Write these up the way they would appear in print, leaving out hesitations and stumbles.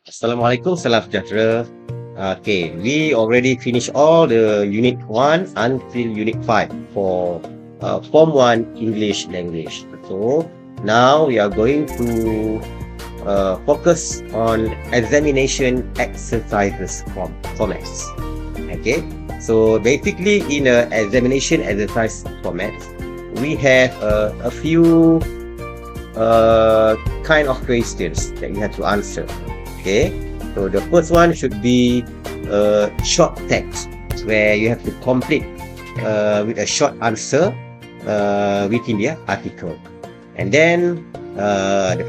Assalamualaikum, salam sejahtera. Okay, we already finished all the Unit 1 until Unit 5 for Form 1 English language. So, now we are going to focus on examination exercises formats. Okay, so basically in an examination exercise format, we have a few kind of questions that you have to answer. Okay, so the first one should be short text where you have to complete with a short answer within the article. And then the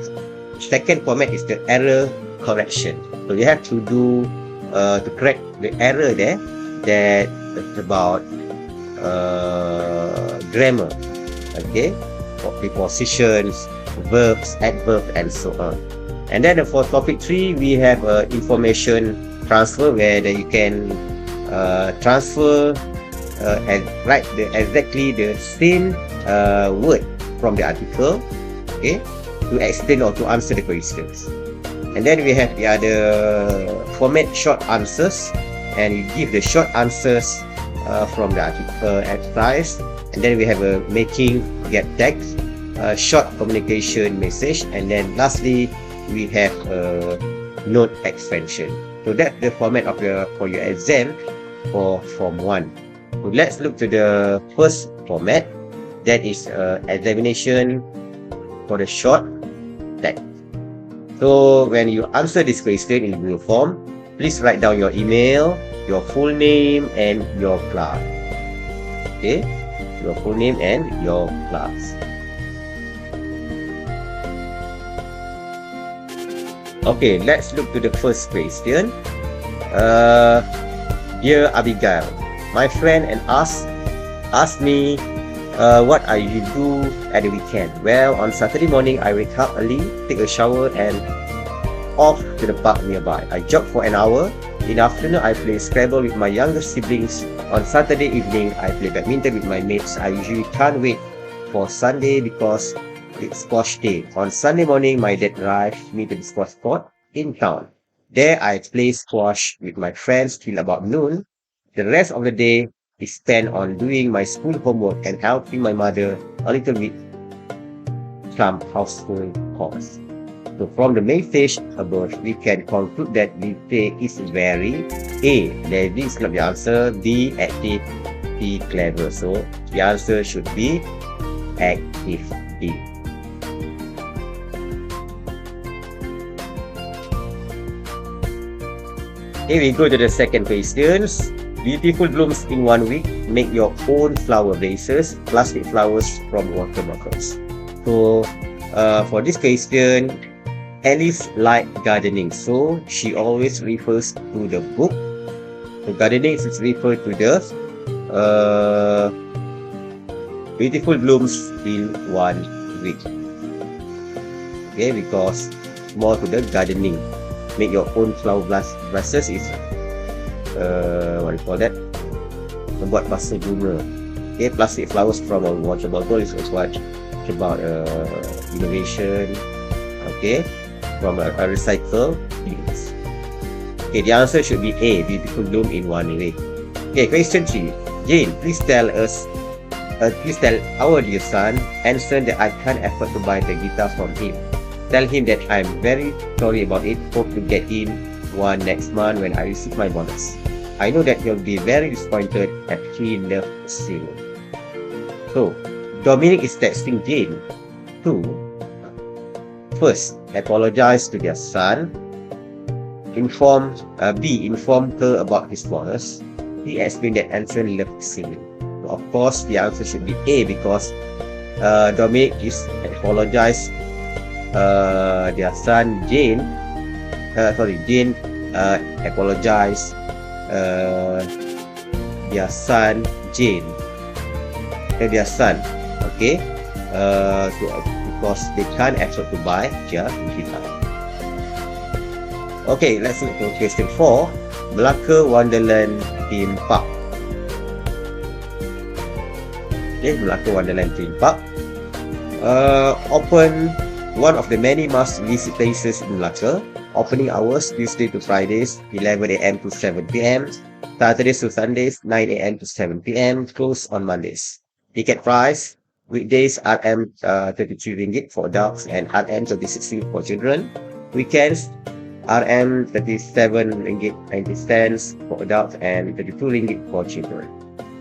second format is the error correction. So you have to do to correct the error there that's about grammar, okay, prepositions, verbs, adverbs, and so on. And then for topic 3, we have information transfer where you can transfer and write exactly the same word from the article, okay, to explain or to answer the questions. And then we have the other format short answers, and you give the short answers from the article exercise. And then we have a making get text, short communication message, and then lastly we have a note expansion. So that's the format of for your exam for Form 1. So let's look to the first format, that is examination for the short text. So when you answer this question in Google form, please write down your email, your full name, and your class. Okay, your full name and your class. Okay, let's look to the first question. Dear Abigail, my friend and asked me what I usually do at the weekend. Well, on Saturday morning, I wake up early, take a shower, and off to the park nearby. I jog for an hour. In the afternoon, I play Scrabble with my younger siblings. On Saturday evening, I play badminton with my mates. I usually can't wait for Sunday because it's squash day. On Sunday morning, my dad drives me to the squash court in town. There, I play squash with my friends till about noon. The rest of the day is spent on doing my school homework and helping my mother a little bit some household chores. So from the message above, we can conclude that Vijay is very A, lazy is not the answer, B, active, C, clever. So the answer should be active B. Here we go to the second questions. Beautiful blooms in 1 week. Make your own flower vases, plastic flowers from water bottles. So for this question, Alice likes gardening, so she always refers to the book. So gardening is referred to the beautiful blooms in 1 week. Okay, because more to the gardening. Make your own flower vases is what do you call that? Membuat vasa bunga. Okay, plastic flowers from a water bottle is also about innovation. Okay, from a recycle things. Okay, the answer should be A, beautiful bloom in 1 week. Okay, question 3. Jane, please tell our dear son, Anson, that I can't afford to buy the guitar from him. Tell him that I'm very sorry about it. Hope to get in one next month when I receive my bonus. I know that he'll be very disappointed as he loves singing. So, Dominic is texting Jane to first apologize to their son, inform her about his bonus. He explained that Anson loves singing. So of course, the answer should be A, because Dominic is apologized their son Jane apologized their son okay, because they can't afford to buy their guitar. Okay, let's look at question 4. Melaka Wonderland Theme Park. Okay, Melaka Wonderland Theme Park. Open one of the many must-visit places in Melaka. Opening hours Tuesday to Fridays 11 a.m. to 7 p.m. Saturdays to Sundays 9 a.m. to 7 p.m. Closed on Mondays. Ticket price weekdays RM 33 ringgit for adults and RM 36 ringgit for children. Weekends RM 37 ringgit 90 cents for adults and 32 ringgit for children.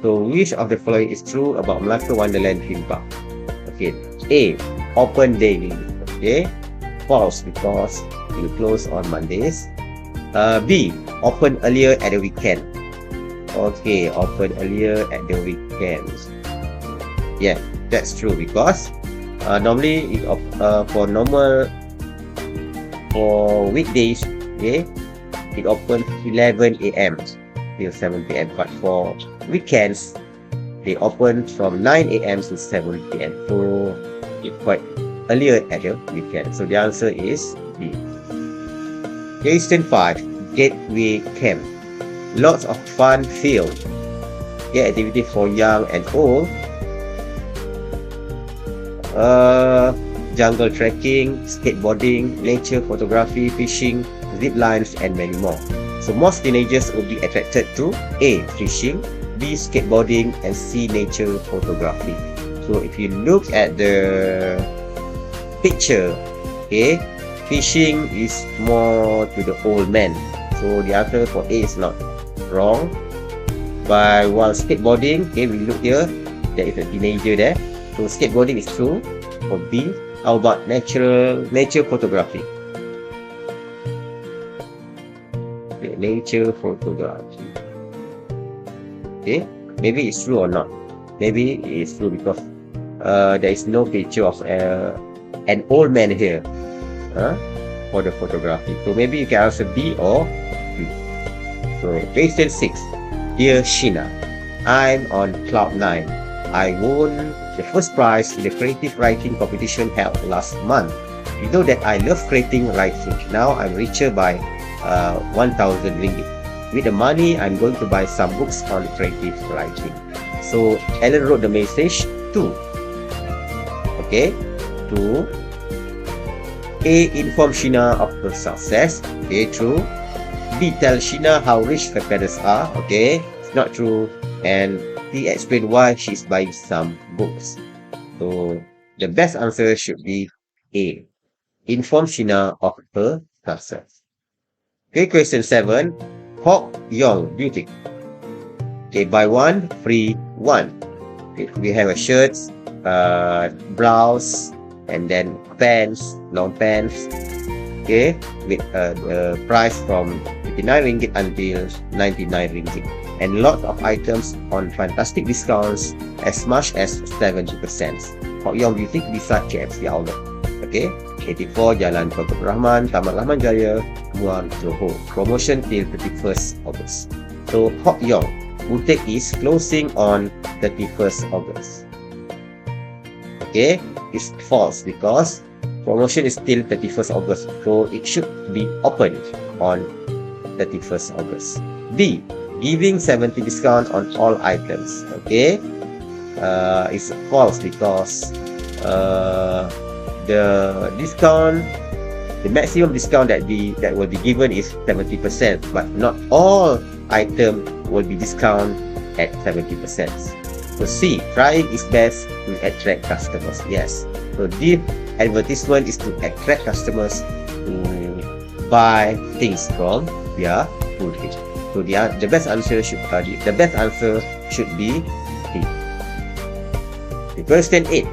So which of the following is true about Melaka Wonderland Theme Park? Okay, A, open daily. Okay, false because it close on Mondays. B, open earlier at the weekend. Okay, open earlier at the weekends. Yeah, that's true because normally for weekdays, okay, it opens 11 a.m. till 7 p.m. But for weekends, they open from 9 a.m. to 7 p.m. So it's quite earlier at the weekend. So the answer is B. Question 5. Gateway Camp. Lots of fun filled. Okay, activity for young and old. Jungle trekking, skateboarding, nature photography, fishing, zip lines, and many more. So most teenagers will be attracted to A, fishing, B, skateboarding, and C, nature photography. So if you look at the picture, okay, fishing is more to the old man. So the answer for A is not wrong. But while skateboarding, okay, we look here, there is a teenager there. So skateboarding is true for B. How about nature photography? Okay, nature photography. Okay, maybe it's true or not. Maybe it's true because there is no picture of an old man here for the photography. So maybe you can answer B or B. So question 6. Dear Sheena, I'm on cloud 9. I won the first prize in the creative writing competition held last month. You know that I love creating writing. Now I'm richer by 1,000 ringgit. With the money, I'm going to buy some books on creative writing. So Ellen wrote the message to, okay, to A, inform Sheena of her success. Okay, true. B, tell Sheena how rich her parents are. Okay, it's not true. And he explained why she's buying some books. So the best answer should be A. Inform Sheena of her success. Okay, question 7. Hock Yong Beauty. Okay, buy one, free one. Okay, we have a shirt, blouse, and then pants, long pants. Okay, with the price from 59 ringgit until 99 ringgit. And lots of items on fantastic discounts as much as 70%. Hock Yong Beauty beside KFC Outlet. Okay, 84 Jalan Kota Rahman, Taman Rahman Jaya, Muar, Johor. Promotion till 31st August. So Hock Yong Boutique is closing on 31st August. Okay, it's false because promotion is till 31st August. So it should be opened on 31st August. B. Giving 70 discount on all items. Okay, it's false because the discount, the maximum discount that will be given is 70%, but not all item will be discount at 70%. So C, trying is best to attract customers. Yes. So this advertisement is to attract customers to buy things from their food page. So the best answer should be D. Question 8.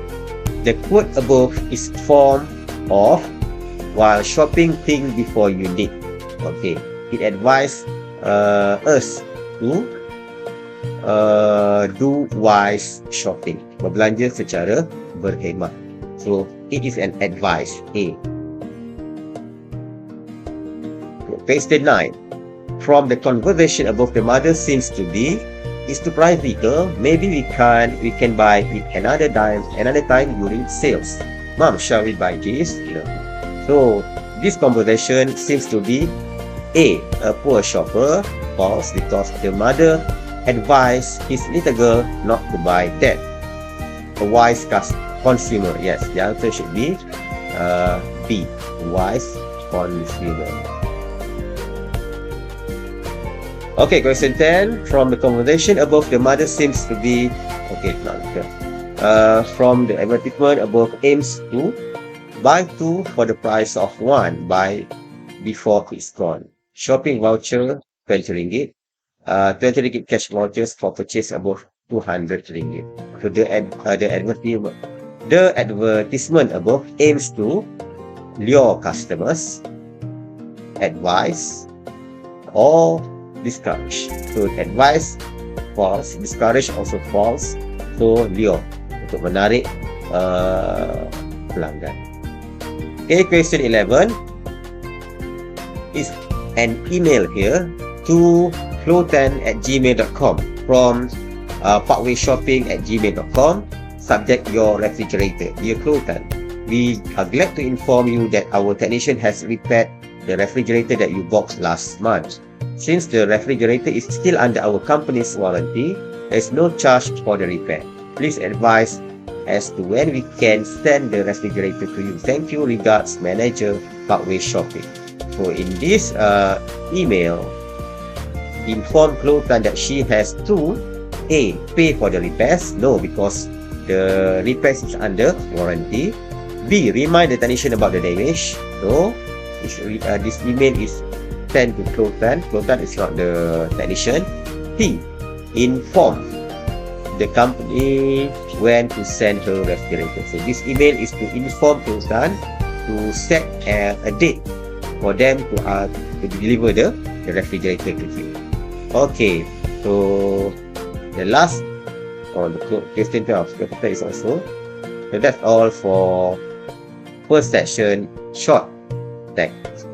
The quote above is formed of while shopping, think before you need. Okay, it advises us to do wise shopping, berbelanja secara berhemat. So it is an advice. A. Question 9. From the conversation above, the mother seems to be, is to price vehicle. Maybe we can buy it another time during sales. Mom, shall we buy this? No. So this conversation seems to be A, a poor shopper. False because the mother advised his little girl not to buy that. a wise consumer. Yes, the answer should be B, wise consumer. Okay, question 10. From the conversation above, the mother seems to be... Okay, not sure. From the advertisement above aims to buy 2 for the price of 1, buy before it's gone. Shopping voucher, 20 ringgit. 20 ringgit cash vouchers for purchase above 200 ringgit. So the advertisement above aims to lure customers, advise, or discourage. So advice false, discourage also false. So lure, untuk menarik pelanggan. Okay, question 11 is an email here to flotan@gmail.com from parkwayshopping@gmail.com. Subject your refrigerator. Dear Flotan, we are glad to inform you that our technician has repaired the refrigerator that you bought last month. Since the refrigerator is still under our company's warranty, there is no charge for the repair. Please advise as to when we can send the refrigerator to you. Thank you. Regards, Manager, Parkway Shopping. So in this email, inform Flotan that she has to A, pay for the repairs. No, because the repairs is under warranty. B, remind the technician about the damage. No, this email is sent to Flotan. Flotan is not the technician. T, inform the company when to send her refrigerator. So this email is to inform Flotan to set a date for them to deliver the refrigerator to you. Okay, so the last the question 12 is also. So that's all for first section, short text.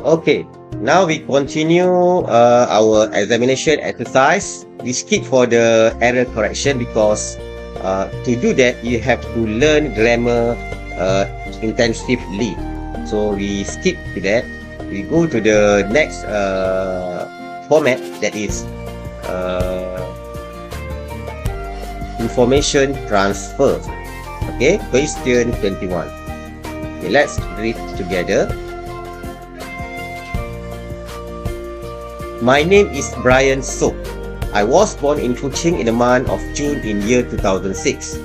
Okay, now we continue our examination exercise. We skip for the error correction because to do that you have to learn grammar intensively. So we skip to that. We go to the next format, that is information transfer. Okay, question 21. Okay, let's read together. My name is Brian Soap. I was born in Kuching in the month of June in year 2006.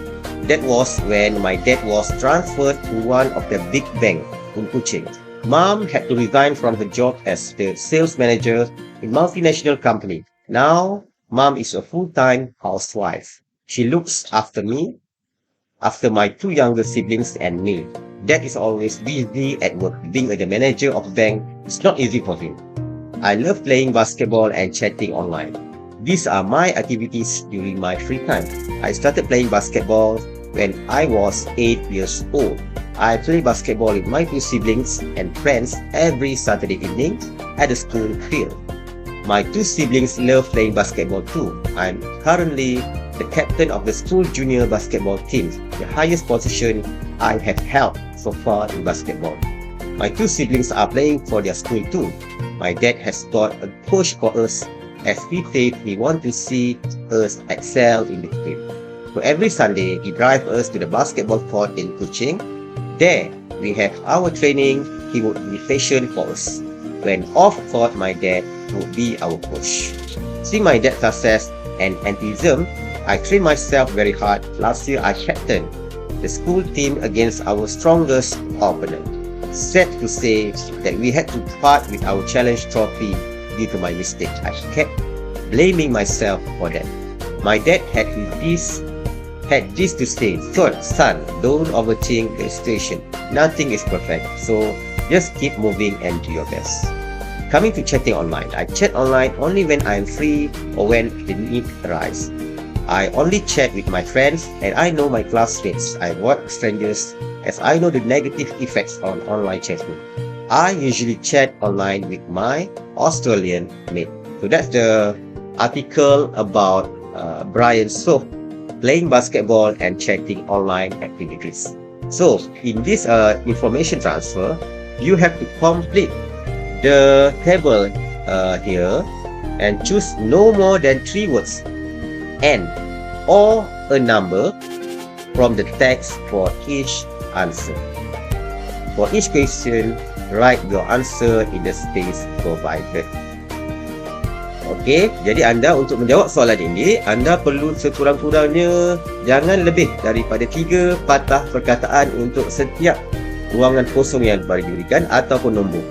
That was when my dad was transferred to one of the big banks in Kuching. Mom had to resign from her job as the sales manager in multinational company. Now, Mom is a full-time housewife. She looks after me, after my 2 younger siblings and me. Dad is always busy at work. Being the manager of a bank is not easy for him. I love playing basketball and chatting online. These are my activities during my free time. I started playing basketball when I was 8 years old. I play basketball with my 2 siblings and friends every Saturday evening at the school field. My 2 siblings love playing basketball too. I'm currently the captain of the school junior basketball team, the highest position I have held so far in basketball. My 2 siblings are playing for their school too. My dad has got a coach for us as he said he wants to see us excel in the game. So every Sunday, he drives us to the basketball court in Kuching. There, we have our training. He would be patient for us. When off court, my dad would be our coach. Seeing my dad's success and enthusiasm, I trained myself very hard. Last year, I captained the school team against our strongest opponent. Sad to say that we had to part with our challenge trophy due to my mistake. I kept blaming myself for that. My dad had this to say, son, don't overthink the situation. Nothing is perfect, so just keep moving and do your best. Coming to chatting online, I chat online only when I am free or when the need arises. I only chat with my friends and I know my classmates. I avoid strangers as I know the negative effects on online chatting. I usually chat online with my Australian mate. So that's the article about Brian Soap playing basketball and chatting online activities. So in this information transfer, you have to complete the table here and choose no more than 3 words and or a number from the text for each answer. For each question, write your answer in the space provided. Okey, jadi anda untuk menjawab soalan ini, anda perlu sekurang-kurangnya jangan lebih daripada 3 patah perkataan untuk setiap ruangan kosong yang diberikan ataupun nombor.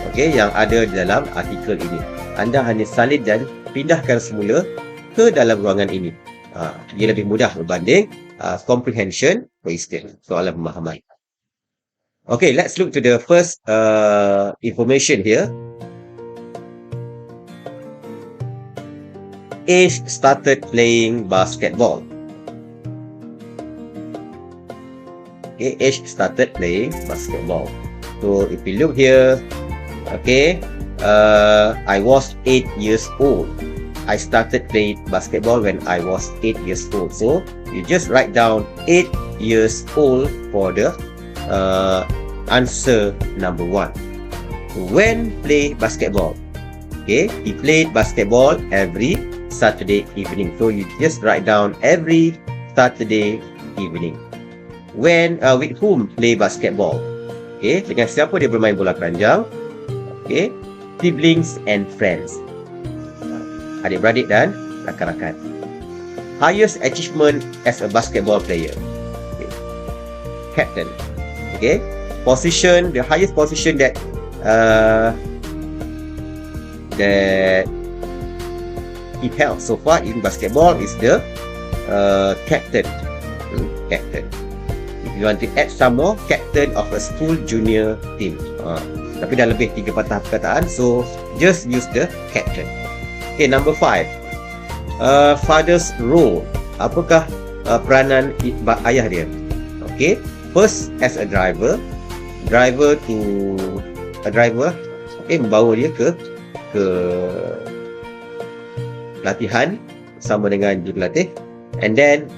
Okey, yang ada di dalam artikel ini. Anda hanya salin dan pindahkan semula ke dalam ruangan ini. Ia lebih mudah berbanding comprehension question, soalan pemahaman. Okay, let's look to the first information here. Ace started playing basketball. Okay, Ace started playing basketball. So if you look here, okay, I was 8 years old. I started playing basketball when I was 8 years old. So you just write down 8 years old for the answer number 1. When play basketball? Okay, he played basketball every Saturday evening. So you just write down every Saturday evening. When with whom play basketball? Okay, dengan siapa dia bermain bola keranjang? Okay, siblings and friends. Adik-beradik dan rakan-rakan. Highest achievement as a basketball player. Okay. Captain. Okay. Position, the highest position that he held so far in basketball is the captain. Captain. If you want to add some more, captain of a school junior team. Tapi dah lebih 3 patah perkataan, so just use the captain. Okay, number 5. Father's role. Apakah peranan ayah dia? Okay, first as a driver. Okay, membawa dia ke latihan sama dengan jurulatih, and then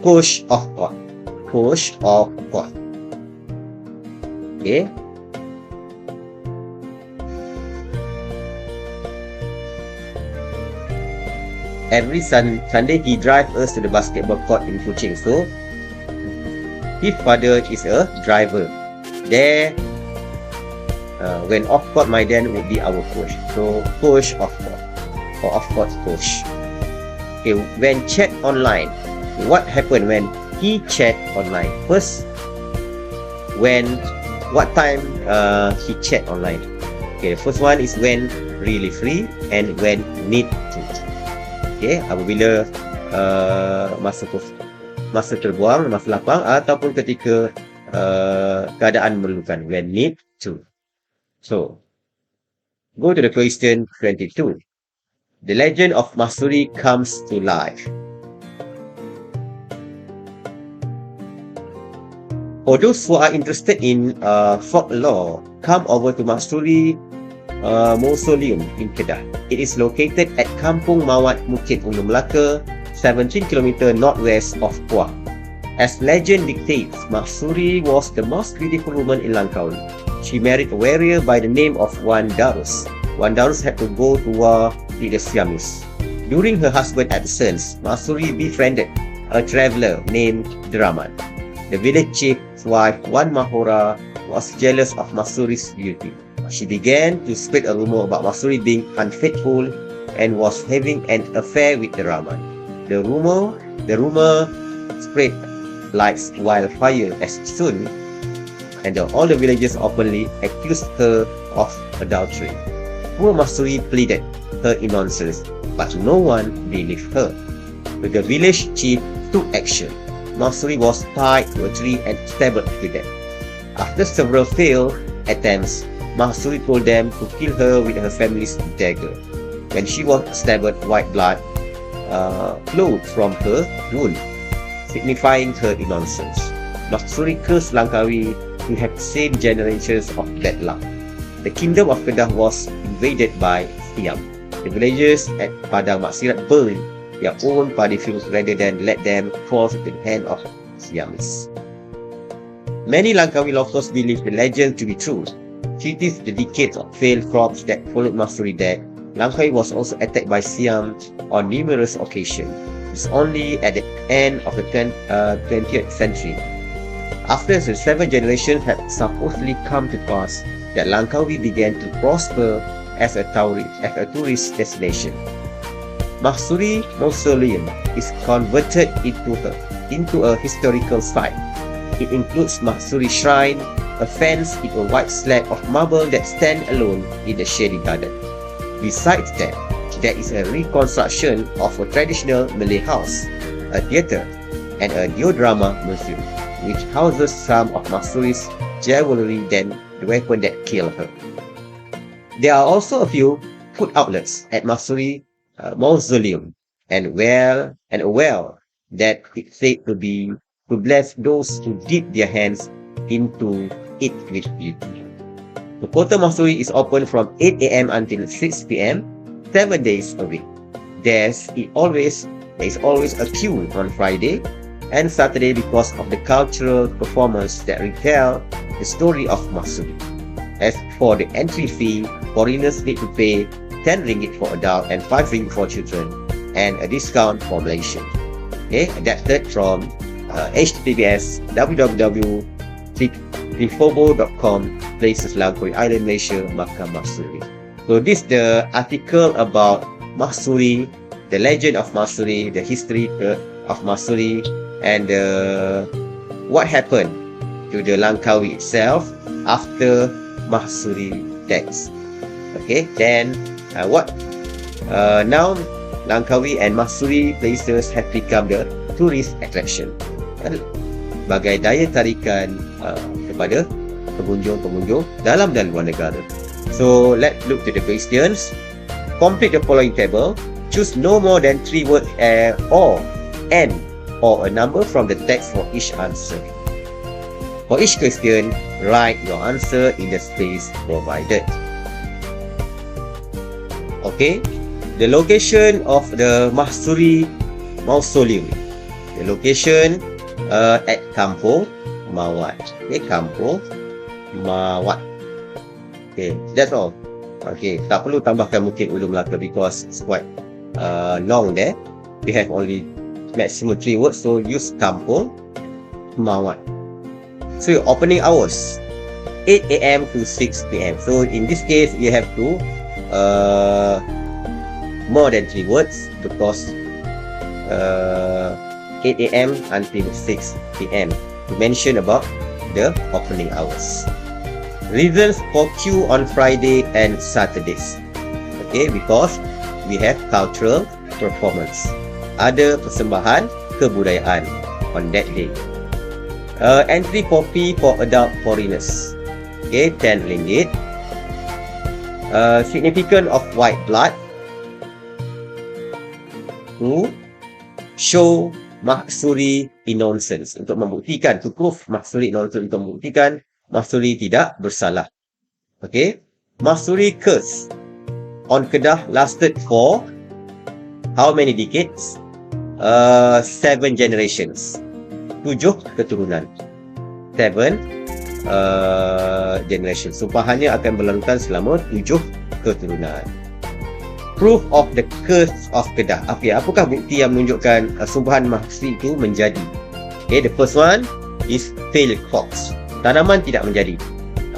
coach of court. Okay, every Sunday he drive us to the basketball court in Kuching. So his father is a driver. There, when off court, my dad would be our coach. So coach of court or off court coach. Okay, when chat online, what happened when he chat online? First, what time he chat online? Okay, the first one is when really free and when need to. Okay, apabila masa terbuang, masa lapang, ataupun ketika keadaan memerlukan, when need to. So, go to the question 22. The legend of Mahsuri comes to life. For those who are interested in folklore, come over to Mahsuri Mausoleum in Kedah. It is located at Kampung Mawat, Bukit Ulu Melaka, 17 km northwest of Puah. As legend dictates, Mahsuri was the most beautiful woman in Langkawi. She married a warrior by the name of Wan Darus. Wan Darus had to go to war with the Siamese. During her husband's absence, Mahsuri befriended a traveller named Deraman. The village chief's wife, Wan Mahora, was jealous of Mahsuri's beauty. She began to spread a rumor about Mahsuri being unfaithful and was having an affair with Deraman. The rumor spread like wildfire as soon, and all the villagers openly accused her of adultery. Poor Mahsuri pleaded her innocence, but no one believed her. But the village chief took action. Mahsuri was tied to a tree and stabbed to death. After several failed attempts, Mahsuri told them to kill her with her family's dagger. When she was stabbed, white blood flowed from her wound, signifying her innocence. Mahsuri cursed Langkawi to have same generations of bad luck. The kingdom of Kedah was invaded by Siam. The villagers at Padang Maksirat burned their own paddy fields rather than let them fall into the hand of Siamese. Many Langkawi locals believe the legend to be true. Cities the decades of failed crops that followed Mahsuri death Langkawi was also attacked by Siam on numerous occasions. It's only at the end of the 20th century, after the 7th generation had supposedly come to pass, that Langkawi began to prosper as a tourist destination. Mahsuri Mausoleum is converted into a historical site. It includes Mahsuri Shrine, a fence with a white slab of marble that stands alone in the shady garden. Besides that, there is a reconstruction of a traditional Malay house, a theatre, and a geodrama museum, which houses some of Mahsuri's jewelry than the weapon that killed her. There are also a few food outlets at Mahsuri Mausoleum and a well that is said to bless those who dip their hands into it with beauty. The Kota Mahsuri is open from 8 a.m. until 6 p.m. 7 days a week. There is always a queue on Friday and Saturday because of the cultural performance that retell the story of Mahsuri. As for the entry fee, foreigners need to pay 10 ringgit for adults and 5 ringgit for children, and a discount for Malaysians. Okay, adapted from HTTPS www.trifobo.com places Langkawi Island, Malaysia, Makam Mahsuri. So this is the article about Mahsuri, the legend of Mahsuri, the history of Mahsuri, and what happened to the Langkawi itself after Mahsuri death. Okay, then now Langkawi and Mahsuri places have become the tourist attraction, sebagai daya tarikan kepada pengunjung-pengunjung dalam dan luar negara. So let's look to the questions. Complete the following table. Choose no more than 3 words or and or a number from the text for each answer. For each question, write your answer in the space provided. Okay, the location of the Mahsuri Mausoleum. The location at Kampung Mawat. Okay, Kampung Mawat. Okay, that's all. Okay, tak perlu tambahkan mungkin Ulu Melaka because it's quite long there. We have only maximum 3 words, so use Kampung Mawat. So your opening hours 8 a.m. to 6 p.m. So in this case, you have to more than 3 words because 8 a.m. until 6 p.m. to mention about the opening hours. Reasons for queue on Friday and Saturdays. Okay, because we have cultural performance. Ada persembahan kebudayaan on that day. Entry fee for adult foreigners. Okay, 10 ringgit. Significance of white blood to show Mahsuri innocence, untuk membuktikan, to prove Mahsuri innocence, untuk membuktikan Mahsuri tidak bersalah. Okay, Mahsuri curse on Kedah lasted for how many decades? 7 generations. 7 keturunan. 7 generation. Sumpahannya akan berlakukan selama 7 keturunan. Proof of the curse of Kedah. Okay, apakah bukti yang menunjukkan sumpahan Mahsuri itu menjadi? Okay, the first one is failed crops. Tanaman tidak menjadi.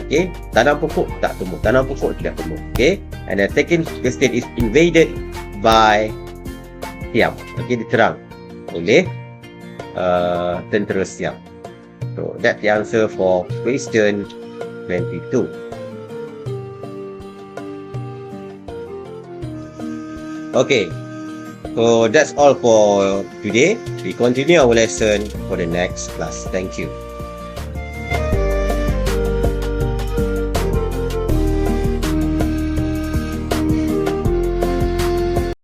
Okay, tanam pokok tak tumbuh. Tanam pokok tidak tumbuh. Okay, and the second question is invaded by Siam. Okay, diterang oleh tentera Siam. So that's the answer for question 22. Okay, so that's all for today. We continue our lesson for the next class. Thank you.